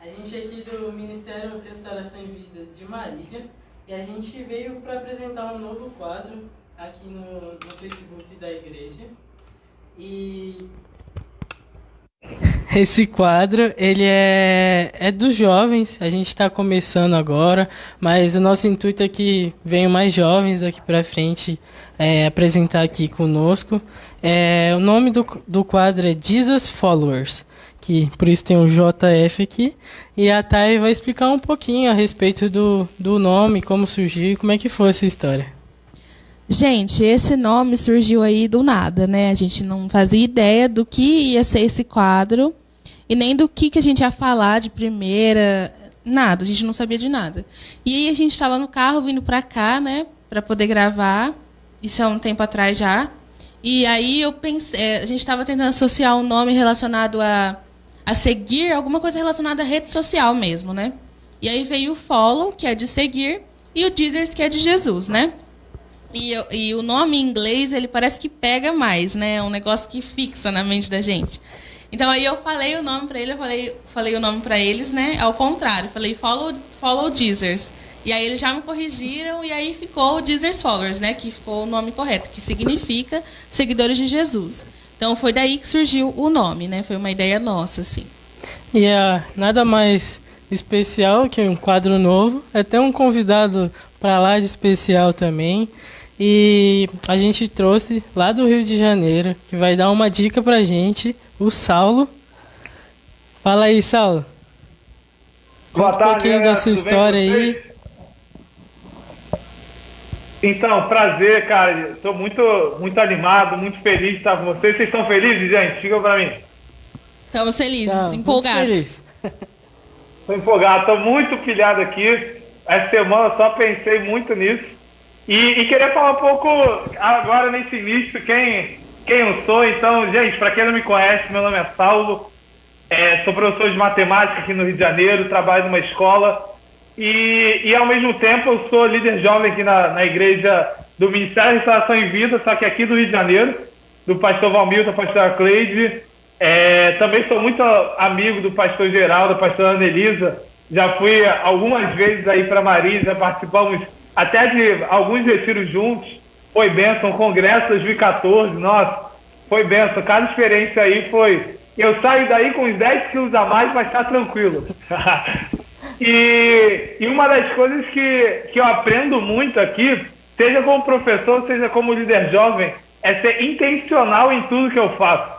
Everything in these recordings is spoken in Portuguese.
A gente aqui do Ministério Restauração em Vida de Marília e a gente veio para apresentar um novo quadro aqui no Facebook da igreja. E esse quadro, ele é dos jovens, a gente está começando agora, mas o nosso intuito é que venham mais jovens daqui para frente apresentar aqui conosco. O nome do quadro é Jesus Followers, que por isso tem um JF aqui, e a Thay vai explicar um pouquinho a respeito do nome, como surgiu e como é que foi essa história. Gente, esse nome surgiu aí do nada, né? A gente não fazia ideia do que ia ser esse quadro e nem do que a gente ia falar de primeira, nada, a gente não sabia de nada. E aí a gente estava no carro vindo para cá, né, para poder gravar, isso há um tempo atrás já. E aí eu pensei, a gente estava tentando associar um nome relacionado a seguir, alguma coisa relacionada à rede social mesmo, né? E aí veio o follow, que é de seguir, e o Jesus, que é de Jesus, né? E o nome em inglês, ele parece que pega mais, né? É um negócio que fixa na mente da gente. Então, aí eu falei o nome para ele, falei o nome para eles, né? Ao contrário, falei follow Jesus. E aí eles já me corrigiram e aí ficou o Jesus Followers, né? Que ficou o nome correto, que significa seguidores de Jesus. Então, foi daí que surgiu o nome, né? Foi uma ideia nossa, assim. E nada mais especial que um quadro novo. É até um convidado para lá de especial também. E a gente trouxe lá do Rio de Janeiro, que vai dar uma dica pra gente, o Saulo. Fala aí, Saulo. Boa Conta tarde, um pouquinho galera, dessa história aí. Então, prazer, cara. Estou muito animado, muito feliz de estar com vocês. Vocês estão felizes, gente? Diga pra mim. Estamos felizes, empolgados. Estou empolgado, estou muito pilhado aqui. Essa semana eu só pensei muito nisso. E queria falar um pouco agora nesse início quem eu sou. Então, gente, para quem não me conhece, meu nome é Saulo. Sou professor de matemática aqui no Rio de Janeiro, trabalho numa escola. E ao mesmo tempo eu sou líder jovem aqui na igreja do Ministério da Restauração em Vida, só que aqui do Rio de Janeiro, do pastor Valmilton, pastor Cleide. Também sou muito amigo do pastor Geraldo, da pastora Anelisa. Já fui algumas vezes aí para Marília, já participamos até de alguns retiros juntos. Foi bênção, congresso 2014, nossa, foi bênção. Cada experiência aí foi... Eu saio daí com uns 10 quilos a mais, mas tá tranquilo. E uma das coisas que eu aprendo muito aqui, seja como professor, seja como líder jovem, é ser intencional em tudo que eu faço.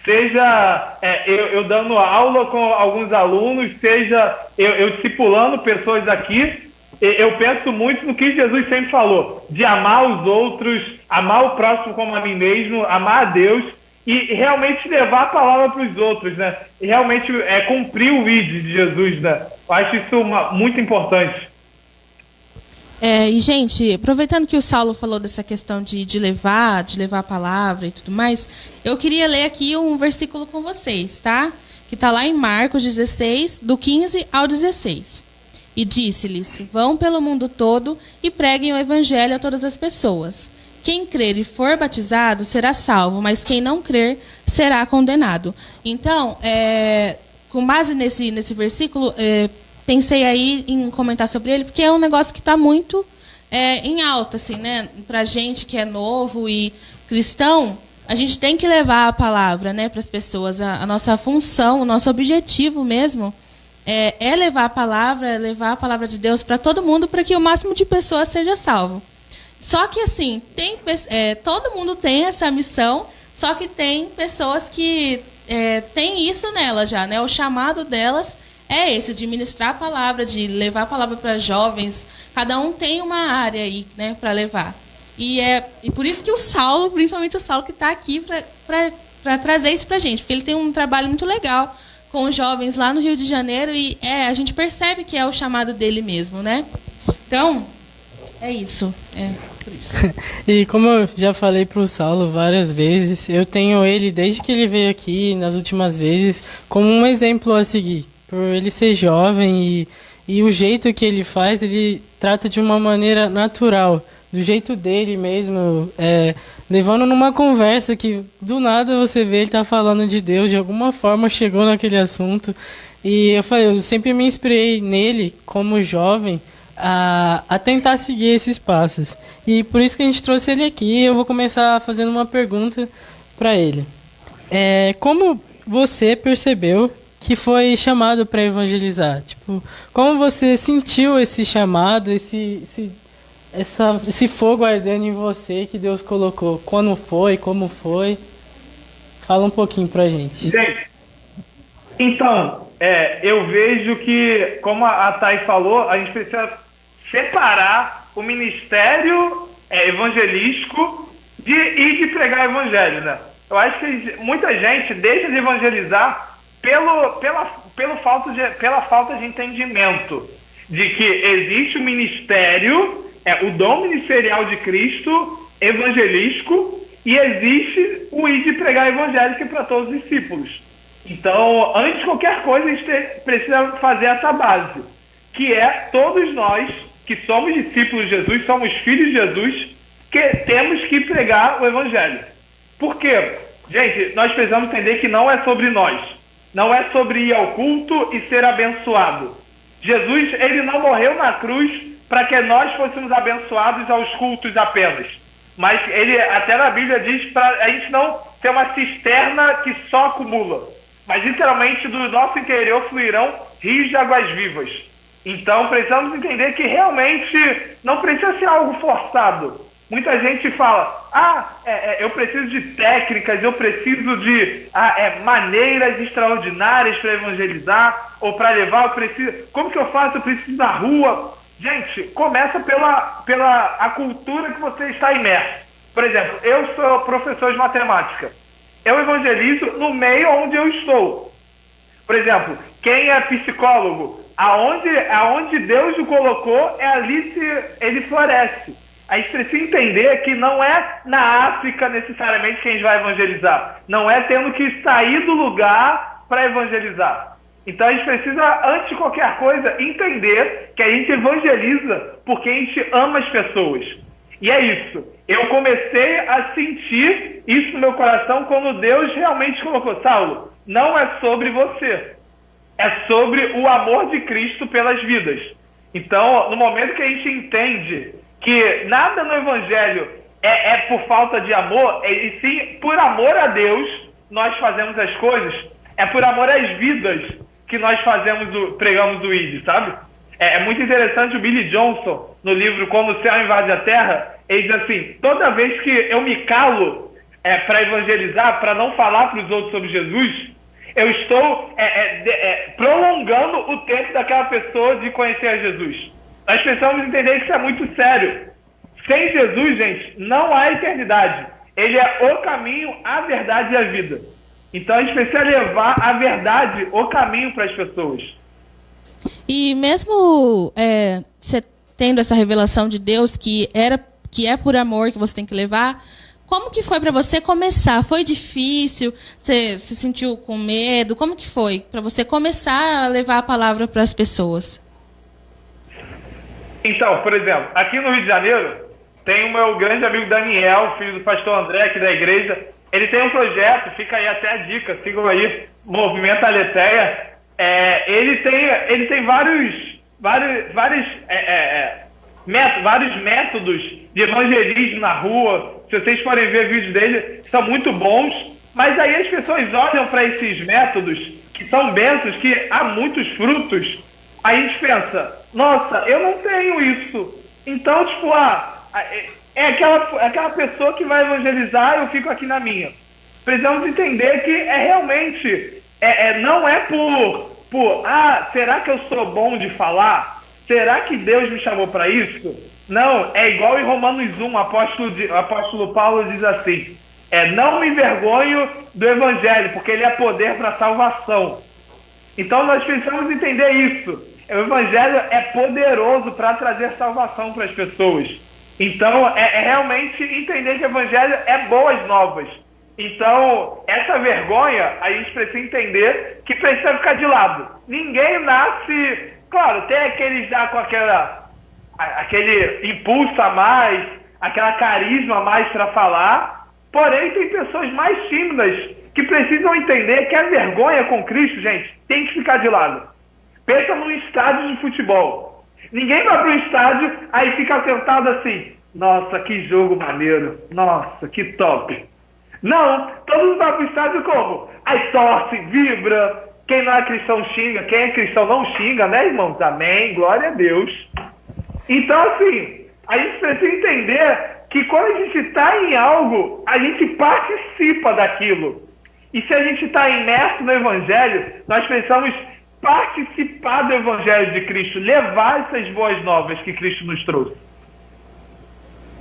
Seja eu dando aula com alguns alunos, seja eu discipulando pessoas aqui, eu penso muito no que Jesus sempre falou, de amar os outros, amar o próximo como a mim mesmo, amar a Deus e realmente levar a palavra para os outros, né? E realmente cumprir o ID de Jesus, né? Eu acho isso muito importante. E, gente, aproveitando que o Saulo falou dessa questão de levar a palavra e tudo mais, eu queria ler aqui um versículo com vocês, tá? Que está lá em Marcos 16, do 15 ao 16. E disse-lhes, vão pelo mundo todo e preguem o evangelho a todas as pessoas. Quem crer e for batizado será salvo, mas quem não crer será condenado. Então, com base nesse versículo, pensei aí em comentar sobre ele, porque é um negócio que está muito em alta, assim, né? Para a gente que é novo e cristão, a gente tem que levar a palavra, né, para as pessoas. A nossa função, o nosso objetivo mesmo é levar a palavra de Deus para todo mundo, para que o máximo de pessoas seja salvo. Só que, assim, todo mundo tem essa missão, só que tem pessoas que têm isso nela já, né? O chamado delas é esse, de ministrar a palavra, de levar a palavra para jovens. Cada um tem uma área aí, né, para levar. E por isso que o Saulo, principalmente o Saulo, que está aqui para trazer isso para a gente, porque ele tem um trabalho muito legal com os jovens lá no Rio de Janeiro e a gente percebe que é o chamado dele mesmo, né? Então, é isso. Por isso. E como eu já falei para o Saulo várias vezes, eu tenho ele, desde que ele veio aqui, nas últimas vezes, como um exemplo a seguir. Por ele ser jovem e o jeito que ele faz, ele trata de uma maneira natural, do jeito dele mesmo, levando numa conversa que do nada você vê ele tá falando de Deus, de alguma forma chegou naquele assunto. E eu falei, eu sempre me inspirei nele, como jovem, a tentar seguir esses passos. E por isso que a gente trouxe ele aqui. Eu vou começar fazendo uma pergunta para ele. Como você percebeu que foi chamado para evangelizar? Tipo, como você sentiu esse chamado, esse fogo ardendo em você que Deus colocou? Quando foi? Como foi? Fala um pouquinho pra gente. Gente, então, eu vejo que, como a Thay falou, a gente precisa separar o ministério evangelístico e de pregar o evangelho, né? Eu acho que muita gente deixa de evangelizar pela falta de entendimento de que existe o ministério, o dom ministerial de Cristo, evangelístico, e existe o ir de pregar o evangelho que é para todos os discípulos. Então, antes de qualquer coisa, a gente precisa fazer essa base, que é todos nós que somos discípulos de Jesus, somos filhos de Jesus, que temos que pregar o evangelho. Por quê? Gente, nós precisamos entender que não é sobre nós. Não é sobre ir ao culto e ser abençoado. Jesus, ele não morreu na cruz para que nós fôssemos abençoados aos cultos apenas. Mas ele, até na Bíblia, diz para a gente não ter uma cisterna que só acumula. Mas literalmente do nosso interior fluirão rios de águas vivas. Então precisamos entender que realmente não precisa ser algo forçado. Muita gente fala, eu preciso de técnicas, eu preciso de maneiras extraordinárias para evangelizar ou para levar, como que eu faço? Eu preciso da rua. Gente, começa pela cultura que você está imerso. Por exemplo, eu sou professor de matemática. Eu evangelizo no meio onde eu estou. Por exemplo, quem é psicólogo, aonde Deus o colocou, ali ele floresce. A gente precisa entender que não é na África necessariamente que a gente vai evangelizar. Não é tendo que sair do lugar para evangelizar. Então a gente precisa, antes de qualquer coisa, entender que a gente evangeliza porque a gente ama as pessoas. E é isso. Eu comecei a sentir isso no meu coração quando Deus realmente colocou, Saulo, não é sobre você. É sobre o amor de Cristo pelas vidas. Então, no momento que a gente entende que nada no Evangelho é por falta de amor, e sim por amor a Deus nós fazemos as coisas, é por amor às vidas que nós pregamos o ID, sabe? É muito interessante o Billy Johnson, no livro Como o Céu Invade a Terra, ele diz assim, toda vez que eu me calo para evangelizar, para não falar para os outros sobre Jesus, eu estou prolongando o tempo daquela pessoa de conhecer a Jesus. Nós precisamos entender que isso é muito sério. Sem Jesus, gente, não há eternidade. Ele é o caminho, a verdade e a vida. Então a gente precisa levar a verdade, o caminho para as pessoas. E mesmo você tendo essa revelação de Deus que é por amor que você tem que levar, como que foi para você começar? Foi difícil? Você se sentiu com medo? Como que foi para você começar a levar a palavra para as pessoas? Então, por exemplo, aqui no Rio de Janeiro, tem o meu grande amigo Daniel, filho do pastor André, aqui da igreja. Ele tem um projeto, fica aí até a dica, sigam aí, Movimento Aletheia. Ele tem vários métodos de evangelismo na rua. Se vocês forem ver vídeos dele, são muito bons. Mas aí as pessoas olham para esses métodos, que são bênçãos, que há muitos frutos. Aí a gente pensa, nossa, eu não tenho isso. Então, tipo, aquela pessoa que vai evangelizar, eu fico aqui na minha. Precisamos entender que realmente, não é será que eu sou bom de falar? Será que Deus me chamou para isso? Não, é igual em Romanos 1, o apóstolo Paulo diz assim, não me envergonho do evangelho, porque ele é poder para salvação. Então nós precisamos entender isso. O evangelho é poderoso para trazer salvação para as pessoas. Então, realmente entender que o evangelho é boas novas. Então, essa vergonha, a gente precisa entender que precisa ficar de lado. Ninguém nasce... Claro, tem aquele já com aquele impulso a mais, aquela carisma a mais para falar. Porém, tem pessoas mais tímidas que precisam entender que a vergonha com Cristo, gente, tem que ficar de lado. Pensa num estádio de futebol. Ninguém vai para o estádio, aí fica sentado assim, nossa, que jogo maneiro, nossa, que top. Não, todos vão para o estádio como? Aí torce, vibra, quem não é cristão xinga, quem é cristão não xinga, né, irmãos? Amém, glória a Deus. Então, assim, a gente precisa entender que quando a gente está em algo, a gente participa daquilo. E se a gente está imerso no Evangelho, nós precisamos participar do Evangelho de Cristo, levar essas boas novas que Cristo nos trouxe.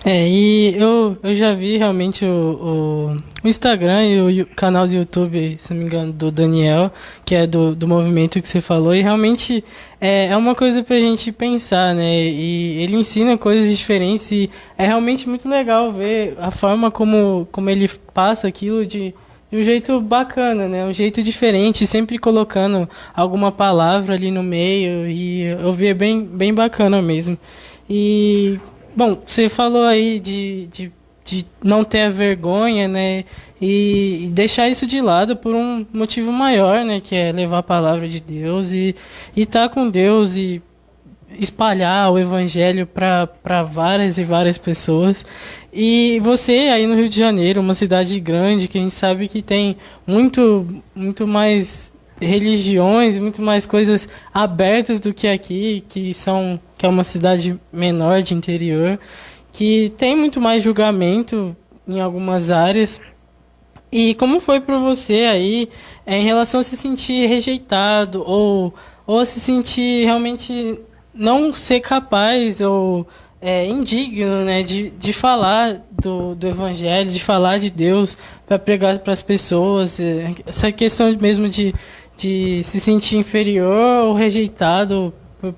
E eu já vi realmente o Instagram e o canal do YouTube, se não me engano, do Daniel, que é do movimento que você falou, e realmente é uma coisa pra gente pensar, né? E ele ensina coisas diferentes e é realmente muito legal ver a forma como ele passa aquilo de um jeito bacana, né? Um jeito diferente, sempre colocando alguma palavra ali no meio, e eu vi bem bacana mesmo. E bom, você falou aí de não ter a vergonha, né, e deixar isso de lado por um motivo maior, né, que é levar a palavra de Deus e estar com Deus e espalhar o evangelho para várias e várias pessoas. E você aí no Rio de Janeiro, uma cidade grande, que a gente sabe que tem muito mais religiões, muito mais coisas abertas do que aqui, que é uma cidade menor de interior, que tem muito mais julgamento em algumas áreas. E como foi para você aí em relação a se sentir rejeitado ou se sentir realmente não ser capaz ou indigno, né, de falar do evangelho, de falar de Deus para pregar para as pessoas, essa questão mesmo de se sentir inferior ou rejeitado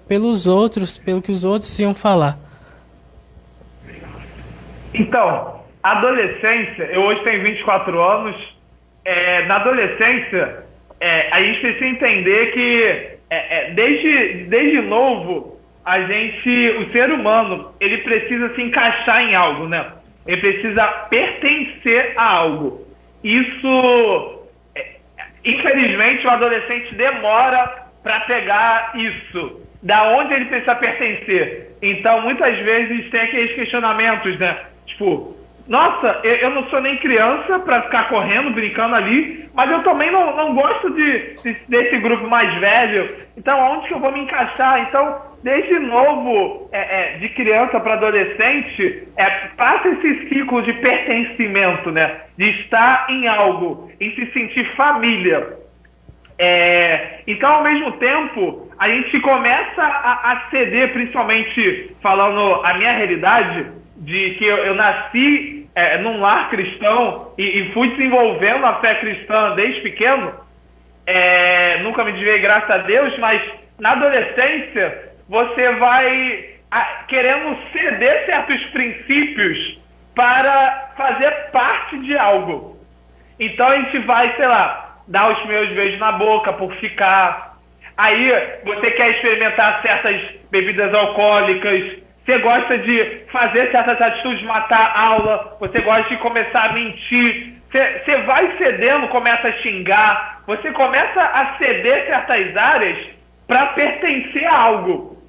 pelos outros, pelo que os outros iam falar? Então, adolescência, eu hoje tenho 24 anos, na adolescência, a gente precisa entender que desde novo, o ser humano, ele precisa se encaixar em algo, né? Ele precisa pertencer a algo. Isso, infelizmente, o adolescente demora para pegar isso. Da onde ele precisa pertencer. Então, muitas vezes tem aqueles questionamentos, né? Tipo, nossa, eu não sou nem criança para ficar correndo, brincando ali, mas eu também não gosto desse grupo mais velho. Então, aonde que eu vou me encaixar? Então, desde novo, de criança para adolescente, passa esse ciclo de pertencimento, né? De estar em algo, em se sentir família. Então, ao mesmo tempo, a gente começa a ceder, principalmente falando a minha realidade, de que eu nasci num lar cristão e fui desenvolvendo a fé cristã desde pequeno. Nunca me desviei, graças a Deus, mas na adolescência você vai querendo ceder certos princípios para fazer parte de algo. Então a gente vai, sei lá, dar os meus beijos na boca por ficar. Aí você quer experimentar certas bebidas alcoólicas, você gosta de fazer certas atitudes, matar a aula, você gosta de começar a mentir, você vai cedendo, começa a xingar, você começa a ceder certas áreas para pertencer a algo.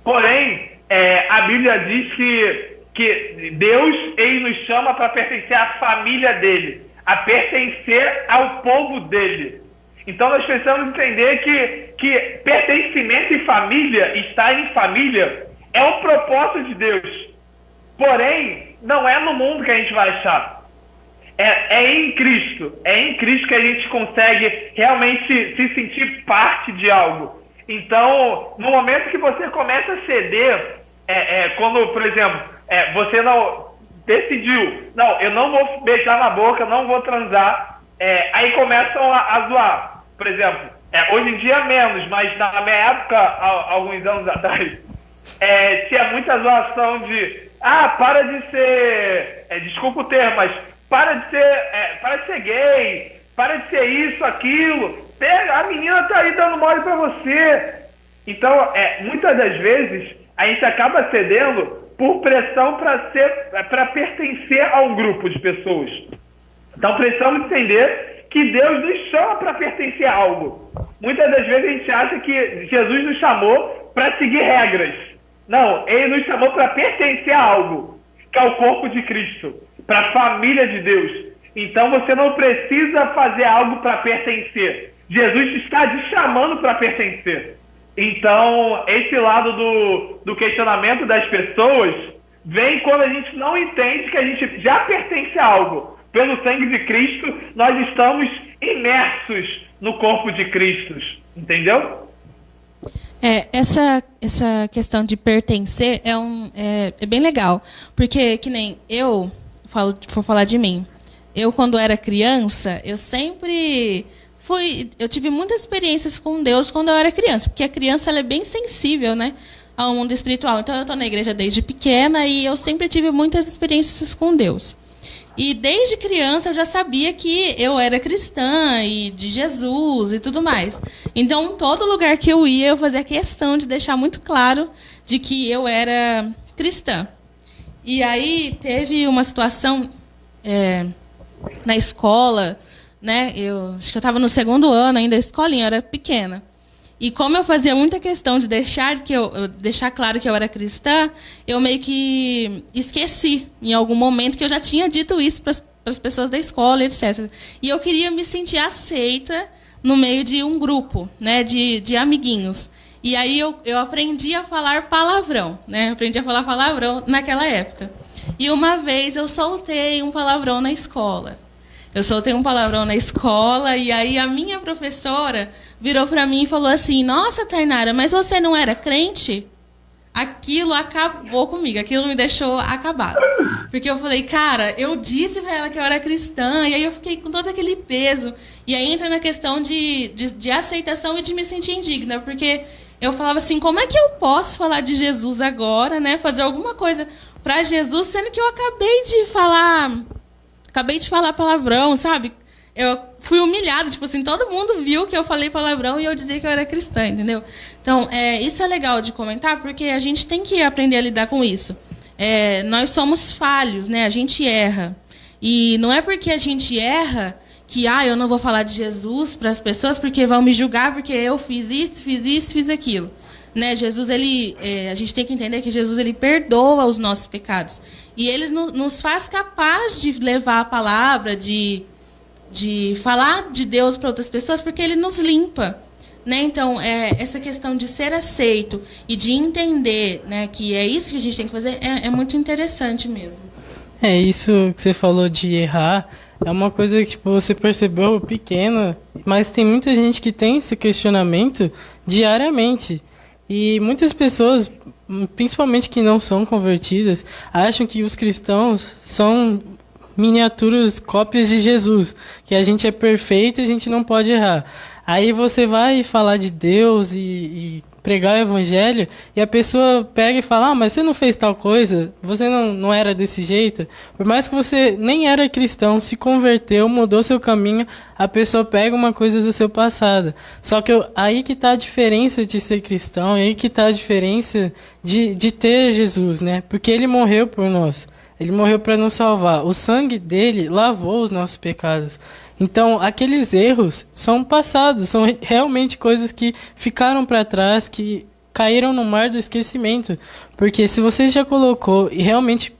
Porém, a Bíblia diz que Deus, ele nos chama para pertencer à família dele, a pertencer ao povo dele. Então nós precisamos entender que pertencimento em família, estar em família, é um propósito de Deus. Porém, não é no mundo que a gente vai achar. É em Cristo. É em Cristo que a gente consegue realmente se sentir parte de algo. Então, no momento que você começa a ceder, quando, por exemplo, você não decidiu, não, eu não vou beijar na boca, não vou transar, aí começam a zoar. Por exemplo, hoje em dia menos, mas na minha época, alguns anos atrás, tinha muita zoação de, para de ser, desculpa o termo, mas para de ser gay, para de ser isso, aquilo, a menina tá aí dando mole pra você. Então, muitas das vezes, a gente acaba cedendo por pressão para pertencer a um grupo de pessoas. Então precisamos entender que Deus nos chama para pertencer a algo. Muitas das vezes a gente acha que Jesus nos chamou para seguir regras. Não, ele nos chamou para pertencer a algo, que é o corpo de Cristo, para a família de Deus. Então você não precisa fazer algo para pertencer. Jesus está te chamando para pertencer. Então, esse lado do questionamento das pessoas vem quando a gente não entende que a gente já pertence a algo. Pelo sangue de Cristo, nós estamos imersos no corpo de Cristo. Entendeu? Essa questão de pertencer é bem legal. Porque, que nem eu, vou falar de mim. Eu, quando era criança, eu tive muitas experiências com Deus quando eu era criança. Porque a criança ela é bem sensível, né, ao mundo espiritual. Então, eu estou na igreja desde pequena e eu sempre tive muitas experiências com Deus. E desde criança eu já sabia que eu era cristã e de Jesus e tudo mais. Então, todo lugar que eu ia, eu fazia questão de deixar muito claro de que eu era cristã. E aí teve uma situação na escola, né? Acho que eu estava no 2º ano ainda da escolinha, eu era pequena. E como eu fazia muita questão de deixar claro que eu era cristã, eu meio que esqueci, em algum momento, que eu já tinha dito isso para as pessoas da escola, etc. E eu queria me sentir aceita no meio de um grupo, né, de amiguinhos. E aí eu aprendi a falar palavrão, né? Aprendi a falar palavrão naquela época. E uma vez eu soltei um palavrão na escola. E aí a minha professora virou para mim e falou assim: nossa, Tainara, mas você não era crente? Aquilo acabou comigo, aquilo me deixou acabado. Porque eu falei, cara, eu disse para ela que eu era cristã, e aí eu fiquei com todo aquele peso. E aí entra na questão de aceitação e de me sentir indigna, porque eu falava assim, como é que eu posso falar de Jesus agora, né? Fazer alguma coisa para Jesus, sendo que eu acabei de falar palavrão, sabe? Eu fui humilhada, tipo assim, todo mundo viu que eu falei palavrão e eu dizia que eu era cristã, entendeu? Então, isso é legal de comentar, porque a gente tem que aprender a lidar com isso. Nós somos falhos, né? A gente erra. E não é porque a gente erra que, eu não vou falar de Jesus para as pessoas porque vão me julgar porque eu fiz isso, fiz aquilo. Né? Jesus, a gente tem que entender que Jesus ele perdoa os nossos pecados. E ele nos faz capaz de levar a palavra, de falar de Deus para outras pessoas, porque ele nos limpa. Né? Então, essa questão de ser aceito e de entender, né, que é isso que a gente tem que fazer é muito interessante mesmo. Isso que você falou de errar é uma coisa que você percebeu pequena, mas tem muita gente que tem esse questionamento diariamente. E muitas pessoas, principalmente que não são convertidas, acham que os cristãos são miniaturas, cópias de Jesus, que a gente é perfeito e a gente não pode errar. Aí você vai falar de Deus e pregar o evangelho e a pessoa pega e fala, mas você não fez tal coisa, você não era desse jeito. Por mais que você nem era cristão, se converteu, mudou seu caminho, a pessoa pega uma coisa do seu passado. Só que aí que está a diferença de ser cristão, aí que está a diferença de ter Jesus, né? Porque ele morreu por nós. Ele morreu para nos salvar. O sangue dele lavou os nossos pecados. Então, aqueles erros são passados, são realmente coisas que ficaram para trás, que caíram no mar do esquecimento. Porque se você já colocou e realmente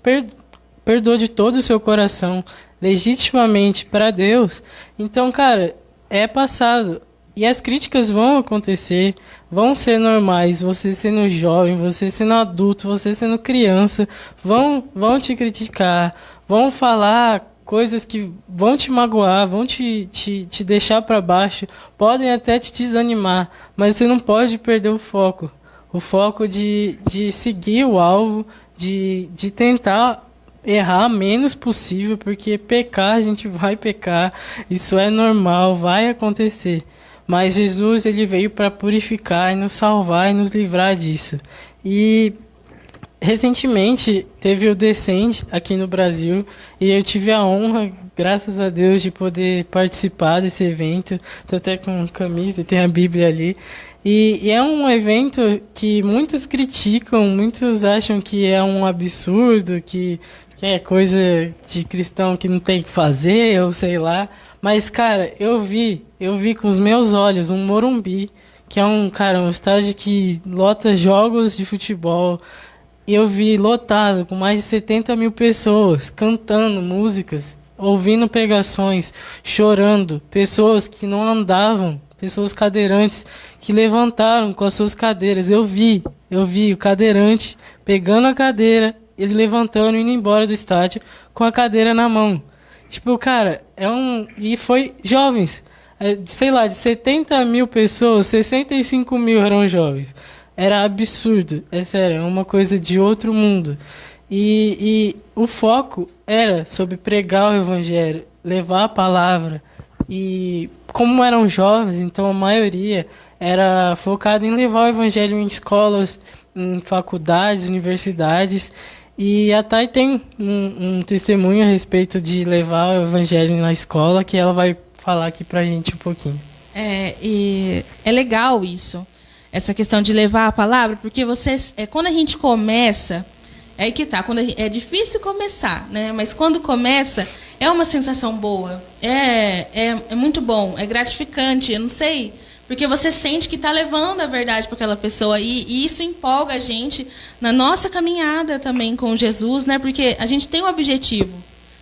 perdoou de todo o seu coração, legitimamente para Deus, então, cara, é passado. E as críticas vão acontecer, vão ser normais, você sendo jovem, você sendo adulto, você sendo criança, vão te criticar, vão falar coisas que vão te magoar, vão te deixar para baixo, podem até te desanimar, mas você não pode perder o foco de seguir o alvo, de tentar errar menos possível, porque pecar, a gente vai pecar, isso é normal, vai acontecer. Mas Jesus ele veio para purificar e nos salvar e nos livrar disso. E recentemente teve o Descende aqui no Brasil e eu tive a honra, graças a Deus, de poder participar desse evento. Estou até com camisa e tem a Bíblia ali. E é um evento que muitos criticam, muitos acham que é um absurdo, que que é coisa de cristão que não tem o que fazer, eu sei lá. Mas, cara, eu vi com os meus olhos um Morumbi, que é um estádio que lota jogos de futebol. E eu vi lotado, com mais de 70 mil pessoas, cantando músicas, ouvindo pregações, chorando. Pessoas que não andavam, pessoas cadeirantes, que levantaram com as suas cadeiras. Eu vi o cadeirante pegando a cadeira, ele levantando e indo embora do estádio com a cadeira na mão. Tipo, cara, e foi jovens. Sei lá, de 70 mil pessoas, 65 mil eram jovens. Era absurdo, é sério, é uma coisa de outro mundo. E o foco era sobre pregar o evangelho, levar a palavra. E como eram jovens, então a maioria era focado em levar o evangelho em escolas, em faculdades, universidades. E a Thay tem um testemunho a respeito de levar o evangelho na escola, que ela vai falar aqui pra gente um pouquinho. E é legal isso, essa questão de levar a palavra, porque quando a gente começa, é aí que tá, é difícil começar, né? Mas quando começa, é uma sensação boa, é muito bom, é gratificante, eu não sei, porque você sente que está levando a verdade para aquela pessoa, e isso empolga a gente na nossa caminhada também com Jesus, né? Porque a gente tem um objetivo,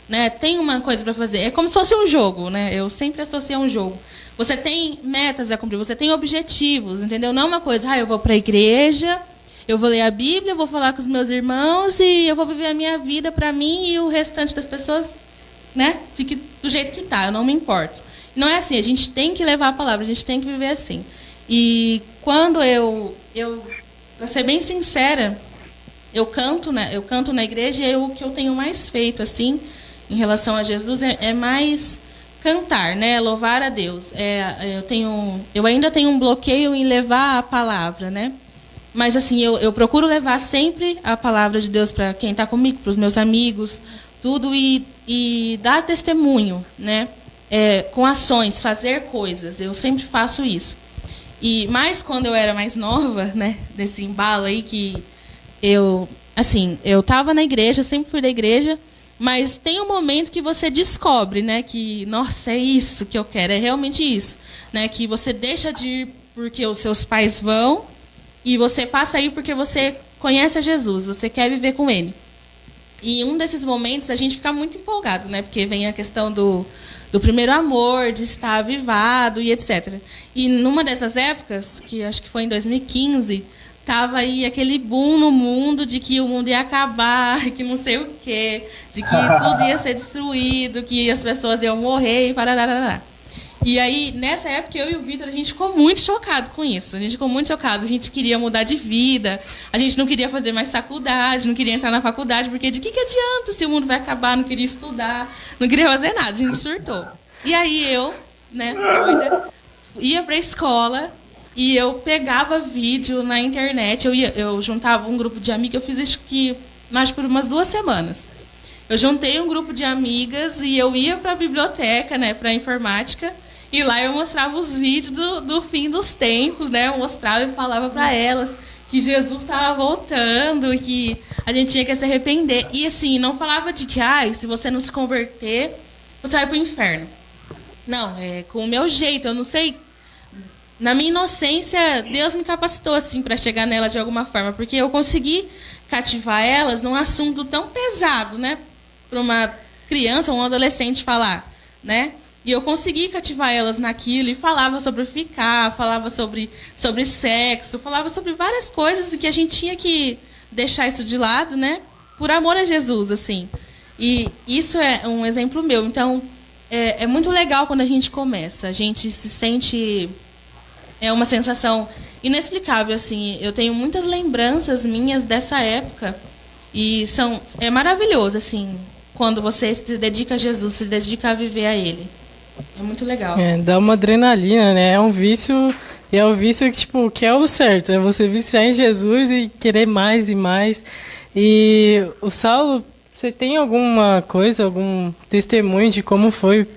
né? Tem uma coisa para fazer, é como se fosse um jogo, né? Eu sempre associo a um jogo. Você tem metas a cumprir, você tem objetivos, entendeu? Não é uma coisa, eu vou para a igreja, eu vou ler a Bíblia, eu vou falar com os meus irmãos e eu vou viver a minha vida para mim e o restante das pessoas, né? Fique do jeito que tá, eu não me importo. Não é assim, a gente tem que levar a palavra, a gente tem que viver assim. E quando eu para ser bem sincera, eu canto na igreja e o que eu tenho mais feito, assim, em relação a Jesus, é mais cantar, né? Louvar a Deus. Eu ainda tenho um bloqueio em levar a palavra, né? Mas assim, eu procuro levar sempre a palavra de Deus para quem está comigo, para os meus amigos, tudo, e dar testemunho, né? Com ações, fazer coisas. Eu sempre faço isso. E mais quando eu era mais nova, né? Desse embalo aí que eu estava na igreja, sempre fui da igreja. Mas tem um momento que você descobre, né, que, nossa, é isso que eu quero, é realmente isso, né, que você deixa de ir porque os seus pais vão e você passa a ir porque você conhece a Jesus, você quer viver com Ele. E um desses momentos a gente fica muito empolgado, né, porque vem a questão do primeiro amor, de estar avivado e etc. E numa dessas épocas, que acho que foi em 2015... Tava aí aquele boom no mundo de que o mundo ia acabar, que não sei o quê, de que tudo ia ser destruído, que as pessoas iam morrer e parará. E aí, nessa época, eu e o Vitor, a gente ficou muito chocado com isso. A gente ficou muito chocado. A gente queria mudar de vida, a gente não queria fazer mais faculdade, não queria entrar na faculdade, porque de que adianta se o mundo vai acabar? Não queria estudar, não queria fazer nada. A gente surtou. E aí eu, né, doida, ia pra escola. E eu pegava vídeo na internet, eu juntava um grupo de amigas, eu fiz isso que mais por umas 2 semanas. Eu juntei um grupo de amigas e eu ia para a biblioteca, né, para a informática, e lá eu mostrava os vídeos do fim dos tempos, né, eu mostrava e falava para elas que Jesus estava voltando, que a gente tinha que se arrepender. E assim, não falava de que, se você não se converter, você vai para o inferno. Não, com o meu jeito, eu não sei. Na minha inocência, Deus me capacitou assim para chegar nelas de alguma forma, porque eu consegui cativar elas num assunto tão pesado, né, para uma criança ou um adolescente falar, né? E eu consegui cativar elas naquilo e falava sobre ficar, falava sobre sexo, falava sobre várias coisas e que a gente tinha que deixar isso de lado, né, por amor a Jesus, assim. E isso é um exemplo meu. Então, é muito legal quando a gente começa. A gente se sente... É uma sensação inexplicável, assim. Eu tenho muitas lembranças minhas dessa época e é maravilhoso, assim, quando você se dedica a Jesus, se dedica a viver a Ele. É muito legal. Dá uma adrenalina, né? É um vício, e é um vício que, tipo, que é o certo. É você viciar em Jesus e querer mais e mais. E o Saulo, você tem alguma coisa, algum testemunho de como foi...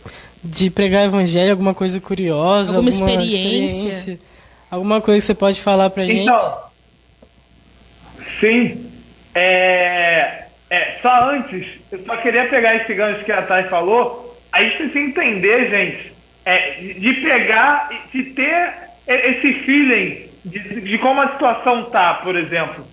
de pregar evangelho, alguma coisa curiosa, alguma experiência, alguma coisa que você pode falar pra gente? Então, sim, Só antes, eu só queria pegar esse gancho que a Thay falou. A gente precisa entender, gente, de pegar, de ter esse feeling de como a situação tá, por exemplo.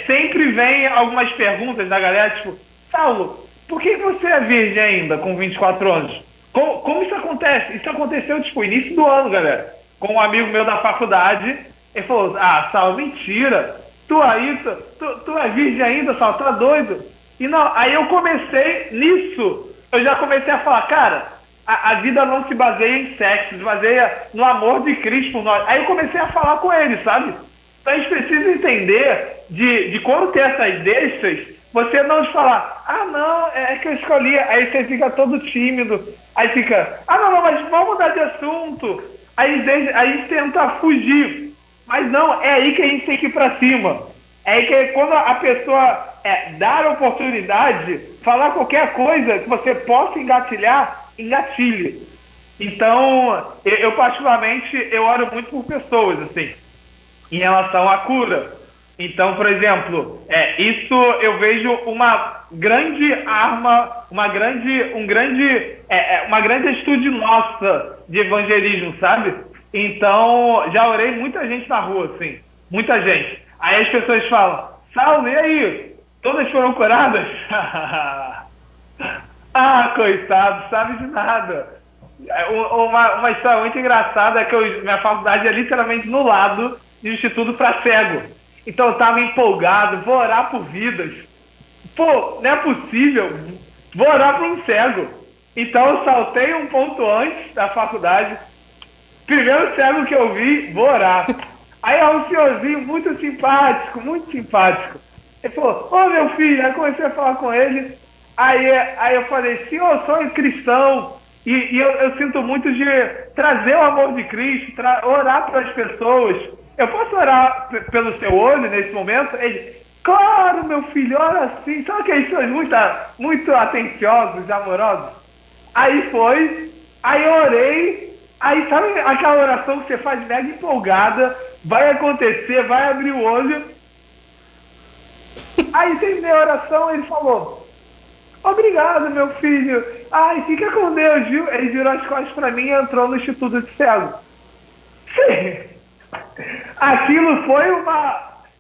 Sempre vem algumas perguntas da galera, tipo, Saulo, por que você é virgem ainda com 24 anos? Como isso acontece? Isso aconteceu, tipo, início do ano, galera. Com um amigo meu da faculdade, ele falou, Saulo, mentira. Tu é virgem ainda, Saulo, tá doido? E não, aí eu comecei nisso. Eu já comecei a falar, cara, a vida não se baseia em sexo, se baseia no amor de Cristo por nós. Aí eu comecei a falar com ele, sabe? Então a gente precisa entender de quando ter essas deixas, você não falar, não, é que eu escolhi. Aí você fica todo tímido. Aí fica, não, mas vamos mudar de assunto. Aí tenta fugir. Mas não, é aí que a gente tem que ir pra cima. É aí que quando a pessoa dar a oportunidade, falar qualquer coisa que você possa engatilhar, engatilhe. Então, eu particularmente, eu oro muito por pessoas, assim, em relação à cura. Então, por exemplo, isso eu vejo uma grande arma, uma grande atitude nossa de evangelismo, sabe? Então, já orei muita gente na rua, assim, muita gente. Aí as pessoas falam, Saulo, e aí? Todas foram curadas? Coitado, sabe de nada. Uma história muito engraçada é que minha faculdade é literalmente no lado de um instituto para cego. Então eu tava empolgado, vou orar por vidas. Pô, não é possível, vou orar por um cego. Então eu saltei um ponto antes da faculdade. Primeiro cego que eu vi, vou orar. Aí é um senhorzinho muito simpático, muito simpático. Ele falou, meu filho, aí comecei a falar com ele. Aí eu falei, senhor, eu sou cristão. E eu sinto muito de trazer o amor de Cristo, orar para as pessoas. Eu posso orar pelo seu olho nesse momento? Ele, claro, meu filho, ora assim. Sabe aqueles pessoas muito atenciosos, amorosos? Aí eu orei. Aí sabe aquela oração que você faz mega empolgada, vai acontecer, vai abrir o olho. Aí terminei a oração, ele falou, obrigado, meu filho. Fica com Deus, viu? Ele virou as costas pra mim e entrou no Instituto de Cego. Sim. Aquilo foi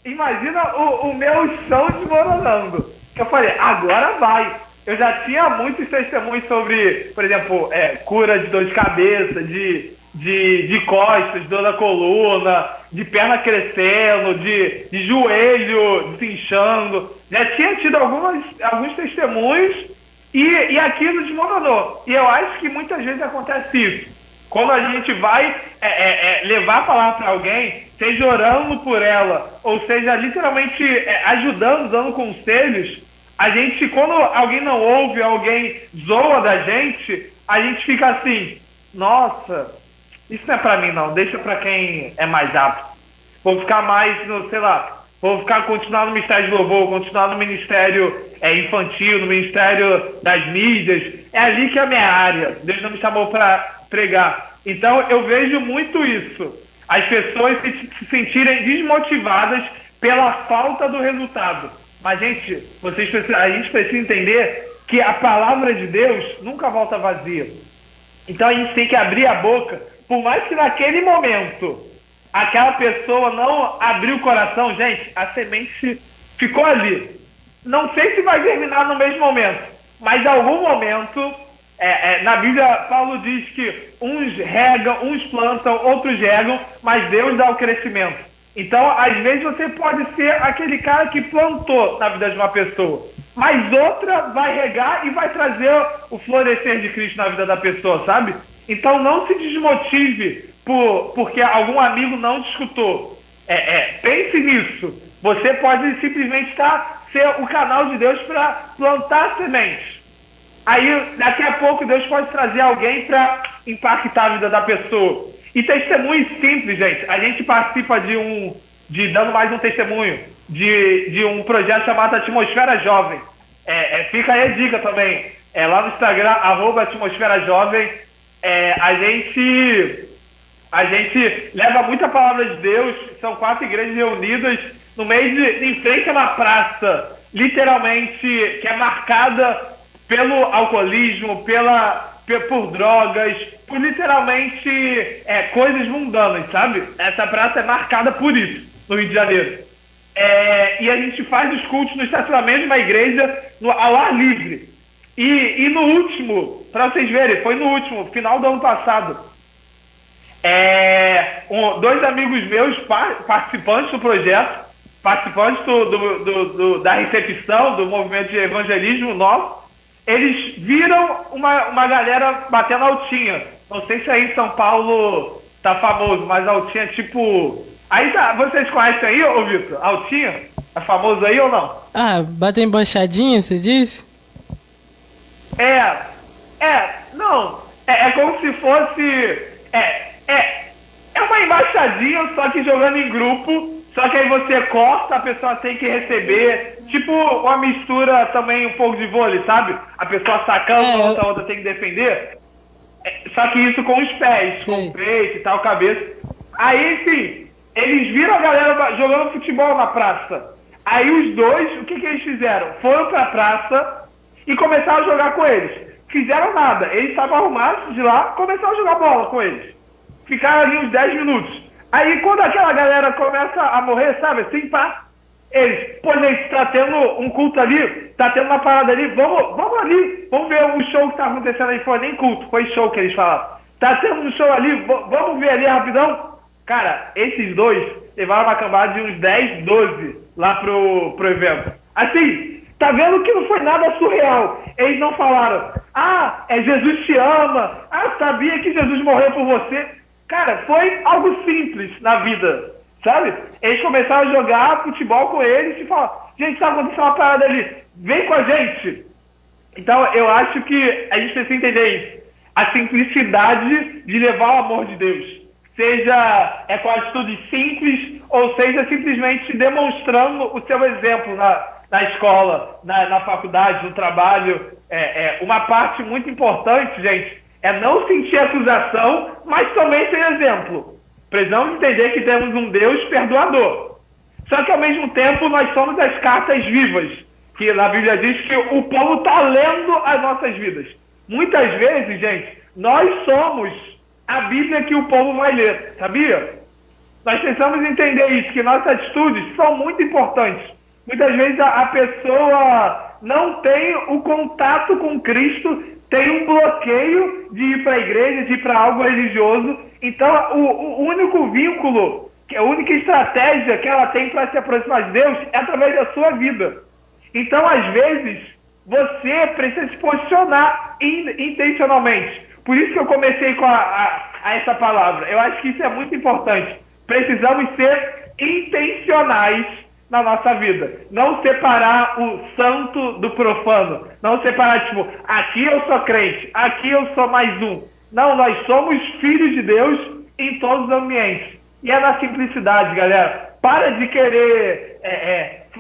Imagina o meu chão desmoronando. Eu falei, agora vai. Eu já tinha muitos testemunhos sobre, por exemplo, cura de dor de cabeça, de costas, dor da coluna, de perna crescendo, de joelho desinchando. Já tinha tido alguns testemunhos e aquilo desmoronou. E eu acho que muitas vezes acontece isso. Quando a gente vai levar a palavra para alguém, seja orando por ela, ou seja, literalmente ajudando, dando conselhos, a gente, quando alguém não ouve, alguém zoa da gente, a gente fica assim, nossa, isso não é pra mim não, deixa pra quem é mais apto. Vou ficar mais no, sei lá, continuar no Ministério de Louvor, continuar no Ministério infantil, no Ministério das mídias, é ali que é a minha área, Deus não me chamou pra pregar. Então eu vejo muito isso, as pessoas se sentirem desmotivadas pela falta do resultado. Mas, gente, a gente precisa entender que a palavra de Deus nunca volta vazia. Então a gente tem que abrir a boca, por mais que naquele momento aquela pessoa não abriu o coração, gente, a semente ficou ali. Não sei se vai germinar no mesmo momento, mas em algum momento, na Bíblia, Paulo diz que uns regam, uns plantam, outros regam, mas Deus dá o crescimento. Então, às vezes, você pode ser aquele cara que plantou na vida de uma pessoa, mas outra vai regar e vai trazer o florescer de Cristo na vida da pessoa, sabe? Então, não se desmotive porque algum amigo não te escutou. Pense nisso. Você pode simplesmente ser o canal de Deus para plantar sementes. Aí, daqui a pouco, Deus pode trazer alguém para impactar a vida da pessoa. E testemunhos simples, gente. A gente participa dando mais um testemunho, de um projeto chamado Atmosfera Jovem. Fica aí a dica também. Lá no Instagram, @atmosferajovem, a gente leva muita palavra de Deus. São 4 igrejas reunidas em frente a uma praça literalmente, que é marcada pelo alcoolismo, por drogas, por literalmente coisas mundanas, sabe? Essa praça é marcada por isso, no Rio de Janeiro. E a gente faz os cultos no estacionamento de uma igreja ao ar livre. E no último, para vocês verem, foi no último, final do ano passado, dois amigos meus, participantes do projeto, participantes da recepção, do movimento de evangelismo nosso, eles viram uma galera batendo altinha. Não sei se aí em São Paulo tá famoso, mas altinha tipo... Aí vocês conhecem aí, ô Vitor? Altinha? É famoso aí ou não? Bater embaixadinha, você disse? Não. É como se fosse... É uma embaixadinha, só que jogando em grupo. Só que aí você corta, a pessoa tem que receber. Tipo uma mistura também um pouco de vôlei, sabe? A pessoa sacando, a outra tem que defender. Só que isso com os pés, com o peito e tal, cabeça. Aí, enfim, eles viram a galera jogando futebol na praça. Aí os dois, o que eles fizeram? Foram pra praça e começaram a jogar com eles. Fizeram nada. Eles estavam arrumados de lá, começaram a jogar bola com eles. Ficaram ali uns 10 minutos. Aí quando aquela galera começa a morrer, sabe, assim, pá, eles, gente, tá tendo um culto ali, tá tendo uma parada ali, vamos ali, vamos ver o show que tá acontecendo aí, foi nem culto, foi show que eles falaram. Tá tendo um show ali, vamos ver ali rapidão. Cara, esses dois levaram uma cambada de uns 10, 12 lá pro evento. Assim, tá vendo que não foi nada surreal. Eles não falaram, Jesus te ama, sabia que Jesus morreu por você. Cara, foi algo simples na vida, sabe? Eles começaram a jogar futebol com eles e falaram, gente, tá acontecendo uma parada ali, vem com a gente. Então, eu acho que a gente precisa entender isso. A simplicidade de levar o amor de Deus. Seja com atitudes simples, ou seja simplesmente demonstrando o seu exemplo na escola, na faculdade, no trabalho. Uma parte muito importante, gente, é não sentir acusação, mas também ser exemplo. Precisamos entender que temos um Deus perdoador. Só que, ao mesmo tempo, nós somos as cartas vivas, que na Bíblia diz que o povo está lendo as nossas vidas. Muitas vezes, gente, nós somos a Bíblia que o povo vai ler, sabia? Nós precisamos entender isso, que nossas atitudes são muito importantes. Muitas vezes a pessoa não tem o contato com Cristo, tem um bloqueio de ir para a igreja, de ir para algo religioso. Então, o único vínculo, a única estratégia que ela tem para se aproximar de Deus é através da sua vida. Então, às vezes, você precisa se posicionar intencionalmente. Por isso que eu comecei com essa palavra. Eu acho que isso é muito importante. Precisamos ser intencionais na nossa vida. Não separar o santo do profano. Não separar, tipo, aqui eu sou crente, aqui eu sou mais um. Não, nós somos filhos de Deus em todos os ambientes. E é na simplicidade, galera. Para de querer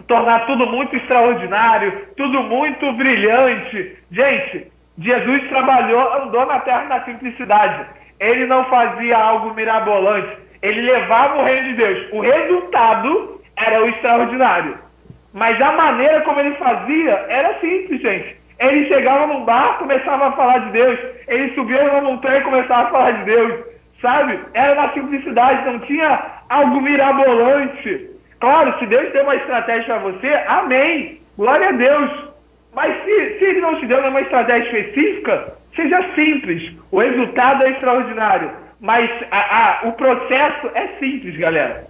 tornar tudo muito extraordinário, tudo muito brilhante. Gente, Jesus andou na terra na simplicidade. Ele não fazia algo mirabolante. Ele levava o reino de Deus. O resultado era o extraordinário. Mas a maneira como ele fazia era simples, gente. Ele chegava num bar, começava a falar de Deus. Ele subia numa montanha e começava a falar de Deus. Sabe? Era na simplicidade, não tinha algo mirabolante. Claro, se Deus deu uma estratégia para você, amém. Glória a Deus. Mas se ele não te deu nenhuma estratégia específica, seja simples. O resultado é extraordinário. Mas o processo é simples, galera.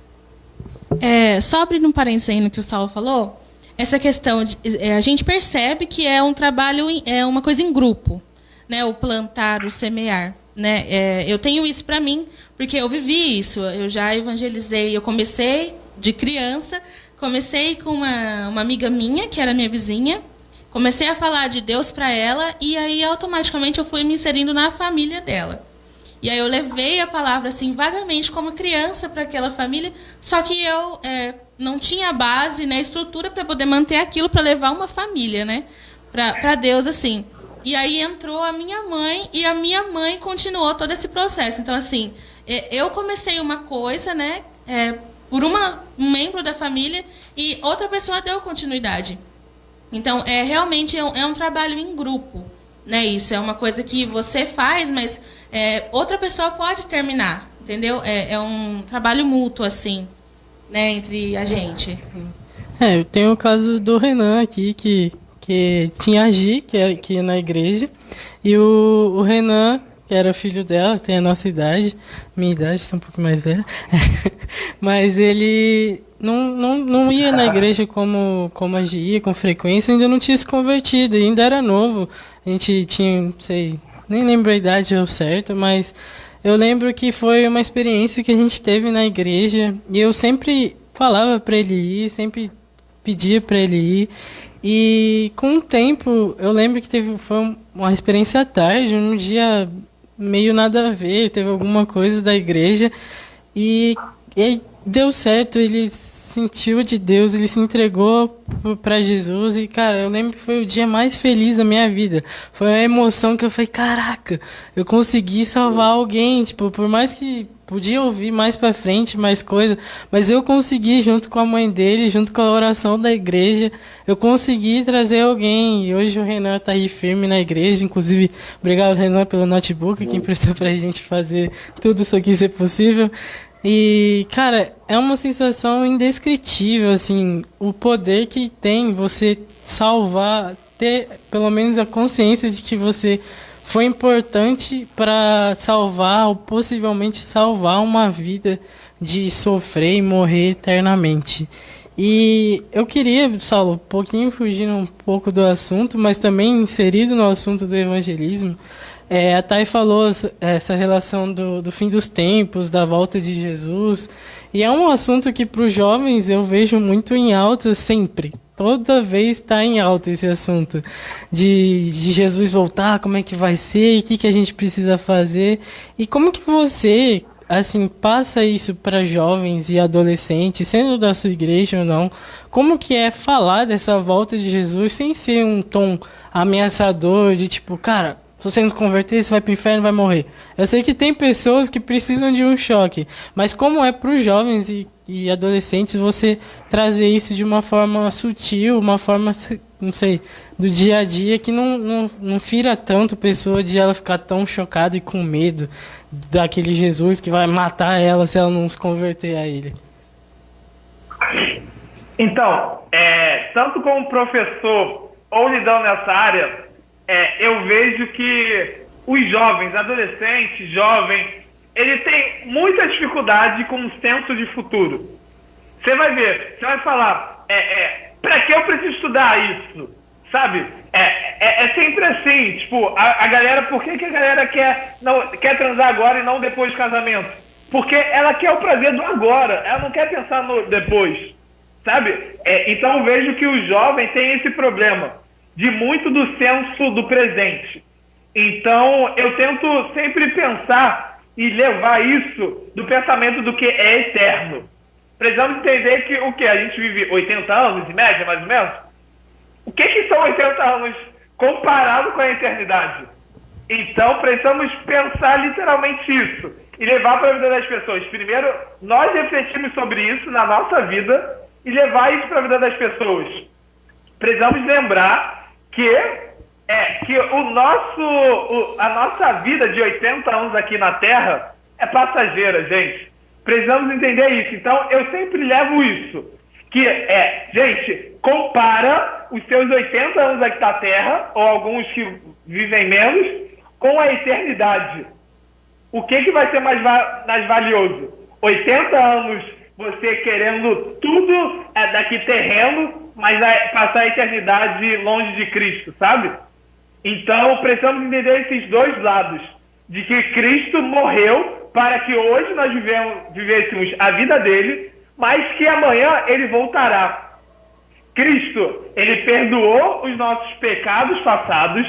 Só abrindo um parênteses aí no que o Saulo falou, essa questão de a gente percebe que é um trabalho, é uma coisa em grupo, né? O plantar, o semear, né? Eu tenho isso para mim, porque eu vivi isso. Eu já evangelizei, eu comecei de criança, comecei com uma amiga minha, que era minha vizinha, comecei a falar de Deus para ela, e aí automaticamente eu fui me inserindo na família dela. E aí eu levei a palavra assim vagamente como criança para aquela família, só que eu não tinha base, né, estrutura para poder manter aquilo, para levar uma família, né, para Deus assim. E aí entrou a minha mãe e a minha mãe continuou todo esse processo. Então assim, eu comecei uma coisa, né, por um membro da família, e outra pessoa deu continuidade. Então, realmente é um trabalho em grupo, né? Isso é uma coisa que você faz, mas outra pessoa pode terminar, entendeu? É um trabalho mútuo, assim, né, entre a gente. Eu tenho o caso do Renan aqui, que tinha a Gi, que ia na igreja, e o Renan, que era filho dela, tem a nossa idade, minha idade, sou um pouco mais velha, mas ele não ia na igreja como a Gi ia, com frequência, ainda não tinha se convertido, ainda era novo, a gente tinha, não sei, nem lembro a idade ao certo, mas eu lembro que foi uma experiência que a gente teve na igreja, e eu sempre falava para ele ir, sempre pedia para ele ir, e com o tempo eu lembro que foi uma experiência à tarde, um dia meio nada a ver, teve alguma coisa da igreja e aí deu certo, ele sentiu de Deus, ele se entregou para Jesus e, cara, eu lembro que foi o dia mais feliz da minha vida. Foi uma emoção que eu falei, caraca, eu consegui salvar alguém, tipo, por mais que podia ouvir mais pra frente, mais coisa, mas eu consegui, junto com a mãe dele, junto com a oração da igreja, eu consegui trazer alguém, e hoje o Renan tá aí firme na igreja, inclusive, obrigado, Renan, pelo notebook, que emprestou pra gente fazer tudo isso aqui ser possível. E, cara, é uma sensação indescritível, assim, o poder que tem você salvar, ter pelo menos a consciência de que você foi importante para salvar ou possivelmente salvar uma vida de sofrer e morrer eternamente. E eu queria, Saulo, um pouquinho fugindo um pouco do assunto, mas também inserido no assunto do evangelismo, a Thay falou essa relação do fim dos tempos, da volta de Jesus, e é um assunto que para os jovens eu vejo muito em alta sempre. Toda vez está em alta esse assunto de Jesus voltar, como é que vai ser, o que a gente precisa fazer, e como que você, assim, passa isso para jovens e adolescentes, sendo da sua igreja ou não, como que é falar dessa volta de Jesus sem ser um tom ameaçador, de tipo, cara, se você não se converter, você vai para o inferno, vai morrer. Eu sei que tem pessoas que precisam de um choque, mas como é para os jovens e adolescentes você trazer isso de uma forma sutil, uma forma, não sei, do dia a dia, que não fira tanto a pessoa de ela ficar tão chocada e com medo daquele Jesus que vai matar ela se ela não se converter a ele. Então, tanto como professor ou lidando nessa área, eu vejo que os jovens, adolescentes, jovens, ele tem muita dificuldade com o senso de futuro. Você vai ver, você vai falar, para que eu preciso estudar isso? Sabe? É sempre assim, tipo, a galera, por que a galera quer transar agora e não depois do casamento? Porque ela quer o prazer do agora, ela não quer pensar no depois, sabe? Então eu vejo que o jovem tem esse problema de muito do senso do presente. Então eu tento sempre pensar e levar isso do pensamento do que é eterno. Precisamos entender que o que? A gente vive 80 anos em média, mais ou menos? O que são 80 anos comparado com a eternidade? Então precisamos pensar literalmente isso e levar para a vida das pessoas. Primeiro, nós refletimos sobre isso na nossa vida e levar isso para a vida das pessoas. Precisamos lembrar que a nossa vida de 80 anos aqui na Terra é passageira, gente. Precisamos entender isso. Então, eu sempre levo isso. Que gente, compara os seus 80 anos aqui na Terra, ou alguns que vivem menos, com a eternidade. O que vai ser mais valioso? 80 anos você querendo tudo daqui terreno, mas passar a eternidade longe de Cristo, sabe? Então, precisamos entender esses dois lados. De que Cristo morreu para que hoje nós vivêssemos a vida dele, mas que amanhã ele voltará. Cristo, ele perdoou os nossos pecados passados,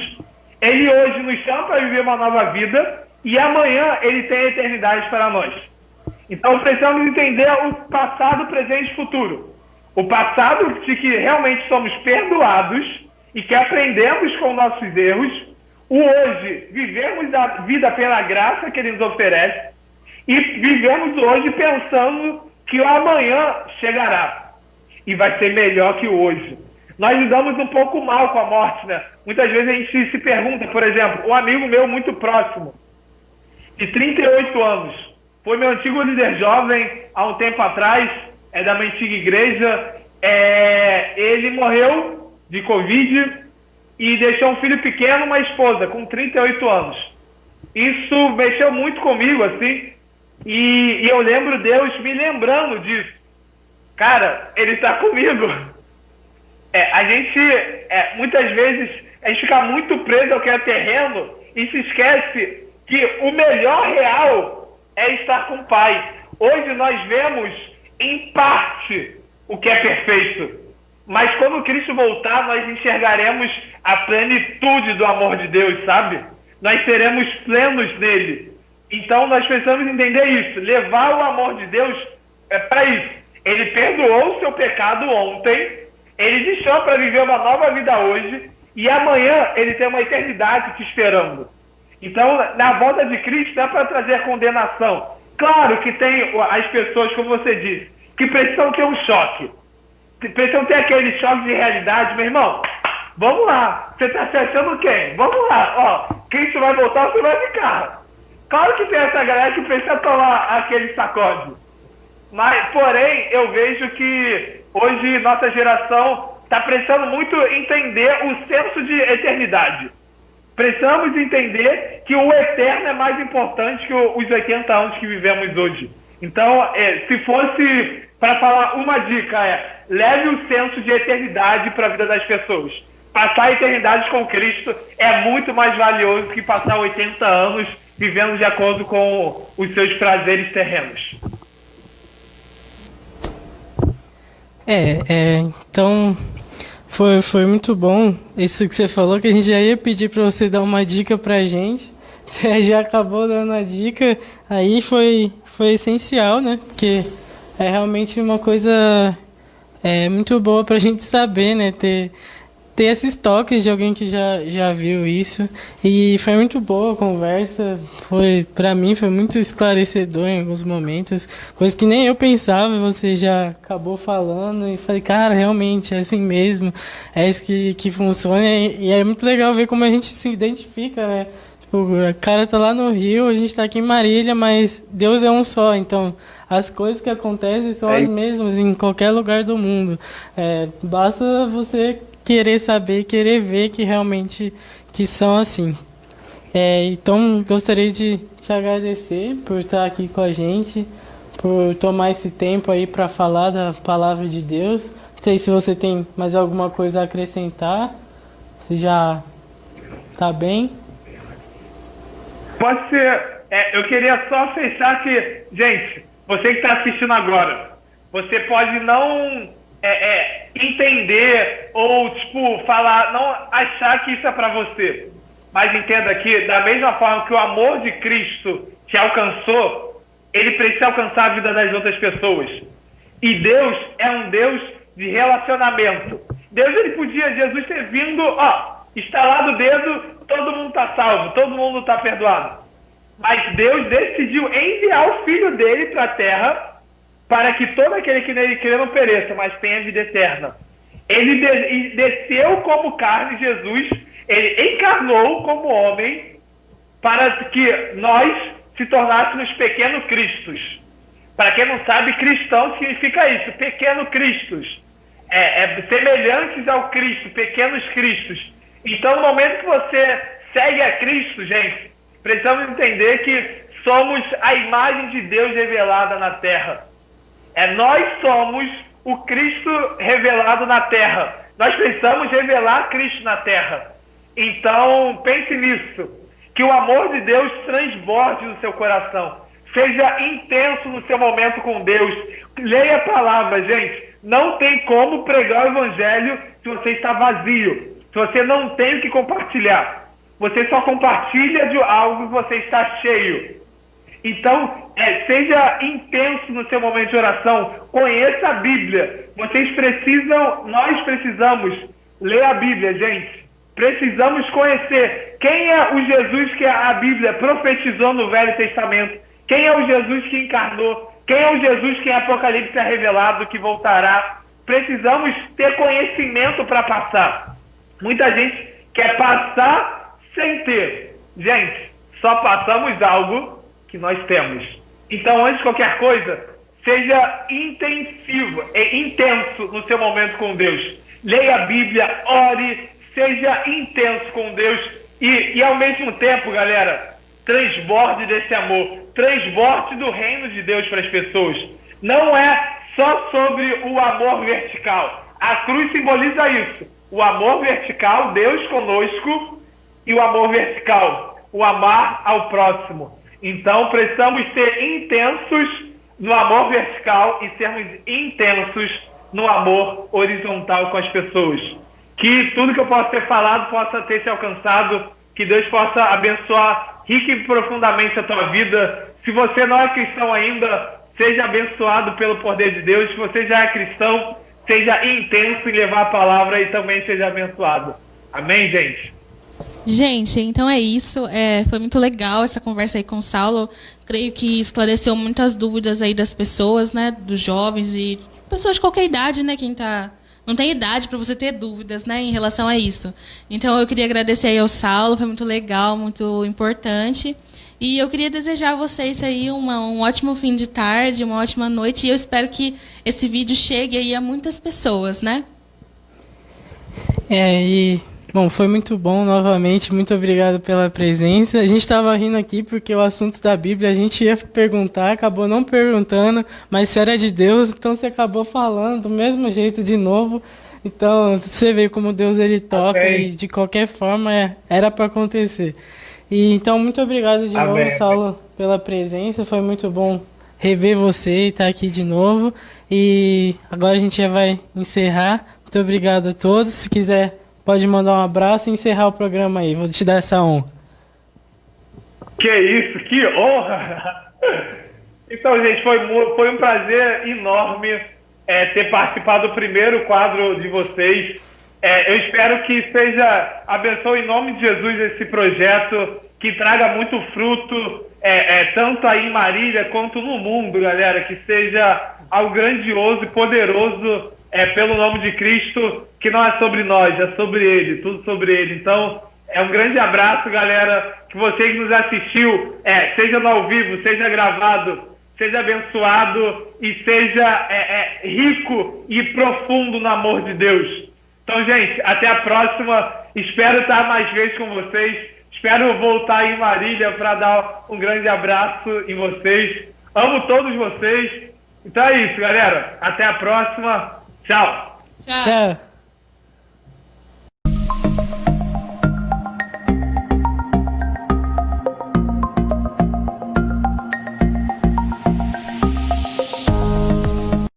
ele hoje nos chama para viver uma nova vida, e amanhã ele tem a eternidade para nós. Então, precisamos entender o passado, presente e futuro. O passado de que realmente somos perdoados e que aprendemos com nossos erros. O hoje, vivemos a vida pela graça que ele nos oferece. E vivemos hoje pensando que o amanhã chegará. E vai ser melhor que o hoje. nós lidamos um pouco mal com a morte, né? Muitas vezes a gente se pergunta, por exemplo, um amigo meu muito próximo, de 38 anos, foi meu antigo líder jovem há um tempo atrás, da minha antiga igreja, ele morreu de Covid e deixou um filho pequeno, uma esposa, com 38 anos. Isso mexeu muito comigo, assim, e eu lembro Deus me lembrando disso. Cara, Ele está comigo. A gente, muitas vezes, a gente fica muito preso ao que é terreno e se esquece que o melhor real é estar com o Pai. Hoje nós vemos, em parte, o que é perfeito. Mas quando Cristo voltar, nós enxergaremos a plenitude do amor de Deus, sabe? Nós seremos plenos nele. Então nós precisamos entender isso. Levar o amor de Deus é para isso. Ele perdoou o seu pecado ontem, ele te chama para viver uma nova vida hoje, e amanhã ele tem uma eternidade te esperando. Então, na volta de Cristo, não é para trazer condenação. Claro que tem as pessoas, como você disse, que precisam ter um choque. Precisam ter aquele choque de realidade. Meu irmão, vamos lá. Você está se achando quem? Vamos lá. Ó, Cristo vai voltar, você vai ficar. Claro que tem essa galera que precisa tomar aquele sacode. Mas, porém, eu vejo que hoje nossa geração está precisando muito entender o senso de eternidade. Precisamos entender que o eterno é mais importante que os 80 anos que vivemos hoje. Então, se fosse para falar uma dica, leve o senso de eternidade para a vida das pessoas. Passar a eternidade com Cristo é muito mais valioso que passar 80 anos vivendo de acordo com os seus prazeres terrenos. Então foi muito bom isso que você falou, que a gente já ia pedir para você dar uma dica pra gente. Você já acabou dando a dica, aí foi essencial, né? Porque é realmente uma coisa muito boa pra gente saber, né? Ter esses toques de alguém que já viu isso. E foi muito boa a conversa. Pra mim foi muito esclarecedor em alguns momentos. Coisas que nem eu pensava, você já acabou falando. E falei, cara, realmente é assim mesmo. É isso que funciona. E é muito legal ver como a gente se identifica, né? Tipo, o cara tá lá no Rio, a gente tá aqui em Marília, mas Deus é um só. Então, as coisas que acontecem são as mesmas em qualquer lugar do mundo. Basta você querer saber, querer ver que realmente que são assim. Então, gostaria de te agradecer por estar aqui com a gente, por tomar esse tempo aí para falar da palavra de Deus. Não sei se você tem mais alguma coisa a acrescentar. Você já está bem? Pode ser. Eu queria só fechar que, gente, você que está assistindo agora, você pode não entender ou, falar, não achar que isso é para você. Mas entenda que, da mesma forma que o amor de Cristo te alcançou, ele precisa alcançar a vida das outras pessoas. E Deus é um Deus de relacionamento. Jesus ter vindo, estalar o dedo, todo mundo está salvo, todo mundo está perdoado. Mas Deus decidiu enviar o Filho dele para a terra para que todo aquele que nele crê não pereça, mas tenha vida eterna. Ele desceu como carne, Jesus, ele encarnou como homem para que nós se tornássemos pequenos cristos. Para quem não sabe, cristão significa isso, pequenos cristos. Semelhantes ao Cristo, pequenos cristos. Então, no momento que você segue a Cristo, gente, precisamos entender que somos a imagem de Deus revelada na terra. Nós somos o Cristo revelado na terra. Nós precisamos revelar Cristo na terra. Então, pense nisso. Que o amor de Deus transborde no seu coração. Seja intenso no seu momento com Deus. Leia a palavra, gente. Não tem como pregar o evangelho se você está vazio. Se você não tem o que compartilhar. Você só compartilha de algo que você está cheio. Então, seja intenso no seu momento de oração. Conheça a Bíblia. Nós precisamos ler a Bíblia, gente. Precisamos conhecer quem é o Jesus que a Bíblia profetizou no Velho Testamento. Quem é o Jesus que encarnou. Quem é o Jesus que em Apocalipse é revelado que voltará. precisamos ter conhecimento para passar. Muita gente quer passar sem ter. Gente, só passamos algo que nós temos. Então, antes de qualquer coisa, seja intensivo e intenso no seu momento com Deus. Leia a Bíblia, ore, seja intenso com Deus e ao mesmo tempo, galera, transborde desse amor, transborde do reino de Deus para as pessoas. Não é só sobre o amor vertical. A cruz simboliza isso. O amor vertical, Deus conosco, e o amor vertical, o amar ao próximo. Então, precisamos ser intensos no amor vertical e sermos intensos no amor horizontal com as pessoas. Que tudo que eu possa ter falado possa ter se alcançado, que Deus possa abençoar rica e profundamente a tua vida. Se você não é cristão ainda, seja abençoado pelo poder de Deus. Se você já é cristão, seja intenso em levar a palavra e também seja abençoado. Amém, gente? Gente, então é isso. Foi muito legal essa conversa aí com o Saulo. Creio que esclareceu muitas dúvidas aí das pessoas, né? Dos jovens e pessoas de qualquer idade, né? Não tem idade para você ter dúvidas, né? Em relação a isso. Então eu queria agradecer aí ao Saulo. Foi muito legal, muito importante. E eu queria desejar a vocês aí um ótimo fim de tarde, uma ótima noite. E eu espero que esse vídeo chegue aí a muitas pessoas, né? Bom, foi muito bom novamente, muito obrigado pela presença. A gente estava rindo aqui porque o assunto da Bíblia a gente ia perguntar, acabou não perguntando, mas se era de Deus, então você acabou falando do mesmo jeito de novo. Então, você vê como Deus ele toca. Amém. E de qualquer forma era para acontecer. E então, muito obrigado de novo, Saulo, pela presença. Foi muito bom rever você e estar aqui de novo. E agora a gente já vai encerrar. Muito obrigado a todos. Se quiser, pode mandar um abraço e encerrar o programa aí. Vou te dar essa honra. Que isso, que honra! Então, gente, foi um prazer enorme ter participado do primeiro quadro de vocês. Eu espero que seja abençoe em nome de Jesus esse projeto, que traga muito fruto, tanto aí em Marília quanto no mundo, galera. Que seja algo grandioso e poderoso pelo nome de Cristo, que não é sobre nós, é sobre Ele, tudo sobre Ele. Então, um grande abraço, galera. Que você que nos assistiu, seja no ao vivo, seja gravado, seja abençoado e seja rico e profundo no amor de Deus. Então, gente, até a próxima. Espero estar mais vezes com vocês. Espero voltar em Marília para dar um grande abraço em vocês. Amo todos vocês. Então é isso, galera. Até a próxima. Tchau. Tchau.